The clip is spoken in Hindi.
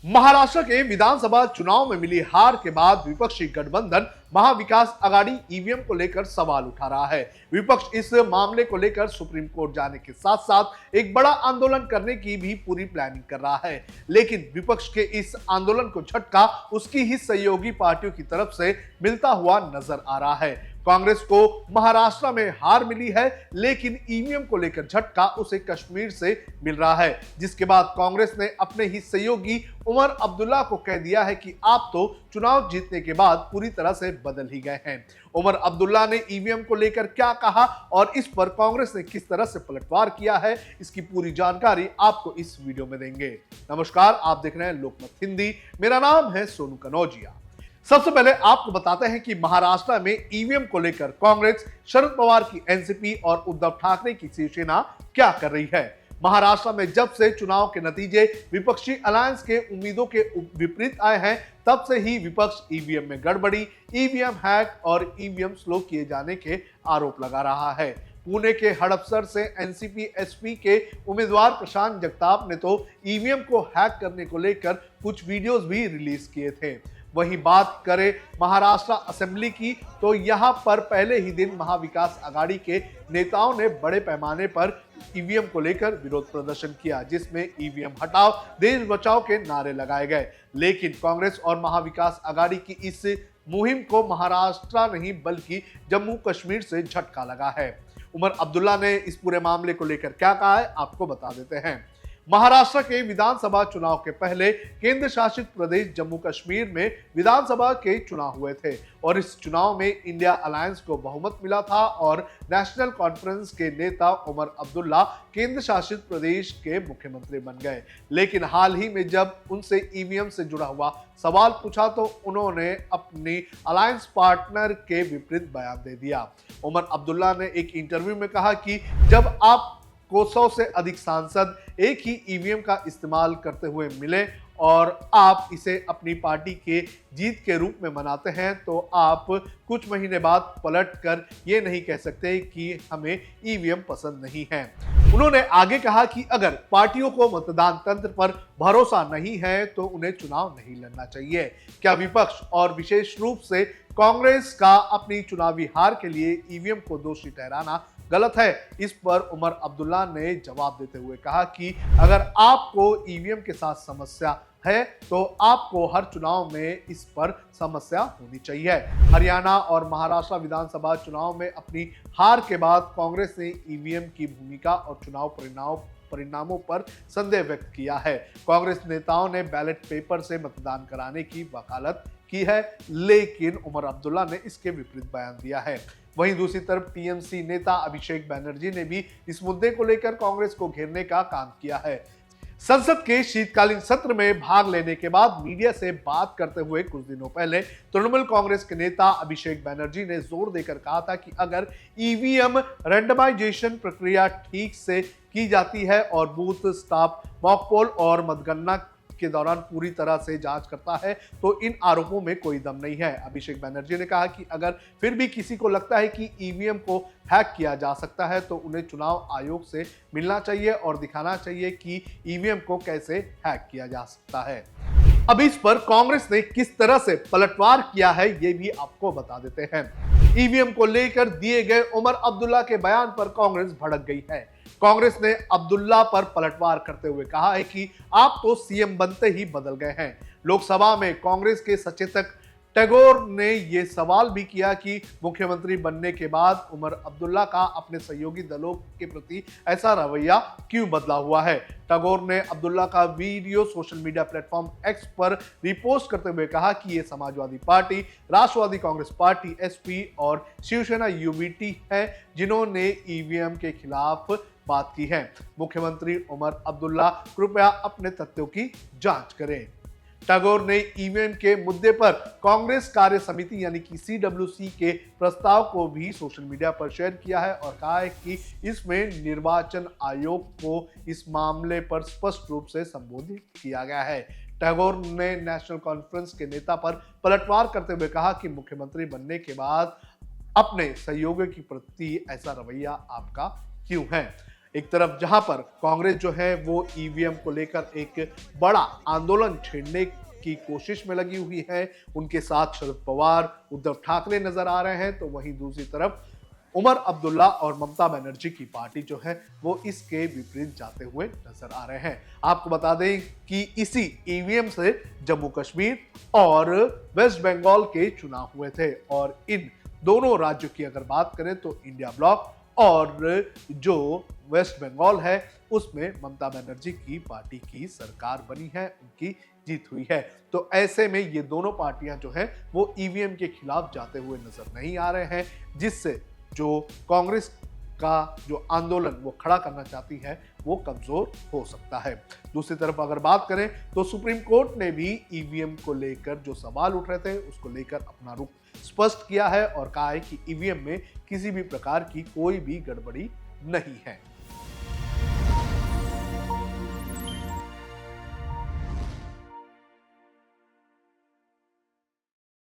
महाराष्ट्र के विधानसभा चुनाव में मिली हार के बाद विपक्षी गठबंधन महाविकास आघाड़ी ईवीएम को लेकर सवाल उठा रहा है। विपक्ष इस मामले को लेकर सुप्रीम कोर्ट जाने के साथ साथ एक बड़ा आंदोलन करने की भी पूरी प्लानिंग कर रहा है, लेकिन विपक्ष के इस आंदोलन को झटका उसकी ही सहयोगी पार्टियों की तरफ से मिलता हुआ नजर आ रहा है। कांग्रेस को महाराष्ट्र में हार मिली है, लेकिन ईवीएम को लेकर झटका उसे कश्मीर से मिल रहा है, जिसके बाद कांग्रेस ने अपने ही सहयोगी उमर अब्दुल्ला को कह दिया है कि आप तो चुनाव जीतने के बाद पूरी तरह से बदल ही गए हैं। उमर अब्दुल्ला ने ईवीएम को लेकर क्या कहा और इस पर कांग्रेस ने किस तरह से पलटवार किया है, इसकी पूरी जानकारी आपको इस वीडियो में देंगे। नमस्कार, आप देख रहे हैं लोकमत हिंदी। मेरा नाम है सोनू कनौजिया। सबसे पहले आपको बताते हैं कि महाराष्ट्र में ईवीएम को लेकर कांग्रेस, शरद पवार की एनसीपी और उद्धव ठाकरे की शिवसेना क्या कर रही है। महाराष्ट्र में जब से चुनाव के नतीजे विपक्षी अलायंस के उम्मीदों के विपरीत आए हैं, तब से ही विपक्ष ईवीएम में गड़बड़ी, ईवीएम हैक और ईवीएम स्लो किए जाने के आरोप लगा रहा है। पुणे के हड़पसर से एनसीपी एसपी के उम्मीदवार प्रशांत जगताप ने तो ईवीएम को हैक करने को लेकर कुछ वीडियोस भी रिलीज किए थे। वहीं बात करें महाराष्ट्र असेंबली की, तो यहां पर पहले ही दिन महाविकास आघाड़ी के नेताओं ने बड़े पैमाने पर ईवीएम को लेकर विरोध प्रदर्शन किया, जिसमें ईवीएम हटाओ, देश बचाओ के नारे लगाए गए। लेकिन कांग्रेस और महाविकास आघाड़ी की इस मुहिम को महाराष्ट्र नहीं बल्कि जम्मू कश्मीर से झटका लगा है। उमर अब्दुल्ला ने इस पूरे मामले को लेकर क्या कहा है, आपको बता देते हैं। महाराष्ट्र के विधानसभा चुनाव के पहले केंद्र शासित प्रदेश जम्मू कश्मीर में विधानसभा के चुनाव हुए थे और इस चुनाव में इंडिया अलायंस को बहुमत मिला था और नेशनल कॉन्फ्रेंस के नेता उमर अब्दुल्ला केंद्र शासित प्रदेश के मुख्यमंत्री बन गए। लेकिन हाल ही में जब उनसे ईवीएम से जुड़ा हुआ सवाल पूछा तो उन्होंने अपनी अलायंस पार्टनर के विपरीत बयान दे दिया। उमर अब्दुल्ला ने एक इंटरव्यू में कहा कि जब आप को 100 से अधिक सांसद एक ही ईवीएम का इस्तेमाल करते हुए मिले और आप इसे अपनी पार्टी के जीत के रूप में मनाते हैं, तो आप कुछ महीने बाद पलट कर ये नहीं कह सकते कि हमें ईवीएम पसंद नहीं है। उन्होंने आगे कहा कि अगर पार्टियों को मतदान तंत्र पर भरोसा नहीं है तो उन्हें चुनाव नहीं लड़ना चाहिए। क्या विपक्ष और विशेष रूप से कांग्रेस का अपनी चुनावी हार के लिए ईवीएम को दोषी ठहराना गलत है? इस पर उमर अब्दुल्ला ने जवाब देते हुए कहा कि अगर आपको ईवीएम के साथ समस्या है तो आपको हर चुनाव में इस पर समस्या होनी चाहिए। हरियाणा और महाराष्ट्र विधानसभा चुनाव में अपनी हार के बाद कांग्रेस ने ईवीएम की भूमिका और चुनाव परिणामों पर संदेह व्यक्त किया है। कांग्रेस नेताओं ने बैलेट पेपर से मतदान कराने की वकालत की है, लेकिन उमर अब्दुल्ला ने इसके विपरीत बयान दिया है। वहीं दूसरी तरफ टीएमसी नेता अभिषेक बैनर्जी ने भी इस मुद्दे को लेकर कांग्रेस को घेरने का काम किया है। संसद के शीतकालीन सत्र में भाग लेने के बाद मीडिया से बात करते हुए कुछ दिनों पहले तृणमूल कांग्रेस के नेता अभिषेक बैनर्जी ने जोर देकर कहा था कि अगर ईवीएम रैंडमाइजेशन प्रक्रिया ठीक से की जाती है और बूथ स्टाफ मॉकपोल और मतगणना के दौरान पूरी तरह से जांच करता है तो इन आरोपों में कोई दम नहीं है। अभिषेक बैनर्जी ने कहा कि अगर फिर भी किसी को लगता है कि ईवीएम को हैक किया जा सकता है तो उन्हें चुनाव आयोग से मिलना चाहिए और दिखाना चाहिए कि ईवीएम को कैसे हैक किया जा सकता है। अब इस पर कांग्रेस ने किस तरह से पलटवार किया है ये भी आपको बता देते हैं। ईवीएम को लेकर दिए गए उमर अब्दुल्ला के बयान पर कांग्रेस भड़क गई है। कांग्रेस ने अब्दुल्ला पर पलटवार करते हुए कहा है कि आप तो सीएम बनते ही बदल गए हैं। लोकसभा में कांग्रेस के सचेतक टैगोर ने यह सवाल भी किया कि मुख्यमंत्री बनने के बाद उमर अब्दुल्ला का अपने सहयोगी दलों के प्रति ऐसा रवैया क्यों बदला हुआ है। टैगोर ने अब्दुल्ला का video social media platform x पर रिपोस्ट करते हुए कहा कि ये समाजवादी पार्टी, राष्ट्रवादी कांग्रेस पार्टी एसपी और शिवसेना यूबीटी है जिन्होंने ईवीएम के खिलाफ बात की है। मुख्यमंत्री उमर अब्दुल्ला कृपया अपने तथ्यों की जांच करें। टैगोर ने ईवीएम के मुद्दे पर कांग्रेस कार्य समिति यानी कि सीडब्ल्यूसी के प्रस्ताव को भी सोशल मीडिया पर शेयर किया है और कहा है कि इसमें निर्वाचन आयोग को इस मामले पर स्पष्ट रूप से संबोधित किया गया है। टैगोर ने नेशनल कॉन्फ्रेंस के नेता पर पलटवार करते हुए कहा कि मुख्यमंत्री बनने के बाद अपने सहयोगियों के प्रति ऐसा रवैया आपका क्यों है। एक तरफ जहां पर कांग्रेस जो है वो ईवीएम को लेकर एक बड़ा आंदोलन छेड़ने की कोशिश में लगी हुई है, उनके साथ शरद पवार, उद्धव ठाकरे नजर आ रहे हैं, तो वहीं दूसरी तरफ उमर अब्दुल्ला और ममता बनर्जी की पार्टी जो है वो इसके विपरीत जाते हुए नजर आ रहे हैं। आपको बता दें कि इसी ईवीएम से जम्मू कश्मीर और वेस्ट बंगाल के चुनाव हुए थे और इन दोनों राज्यों की अगर बात करें तो इंडिया ब्लॉक और जो वेस्ट बंगाल है उसमें ममता बनर्जी की पार्टी की सरकार बनी है, उनकी जीत हुई है। तो ऐसे में ये दोनों पार्टियां जो हैं वो ईवीएम के खिलाफ जाते हुए नजर नहीं आ रहे हैं, जिससे जो कांग्रेस का जो आंदोलन वो खड़ा करना चाहती है वो कमजोर हो सकता है। दूसरी तरफ अगर बात करें तो सुप्रीम कोर्ट ने भी ईवीएम को लेकर जो सवाल उठ रहे थे उसको लेकर अपना रुख स्पष्ट किया है और कहा है कि ईवीएम में किसी भी प्रकार की कोई भी गड़बड़ी नहीं है।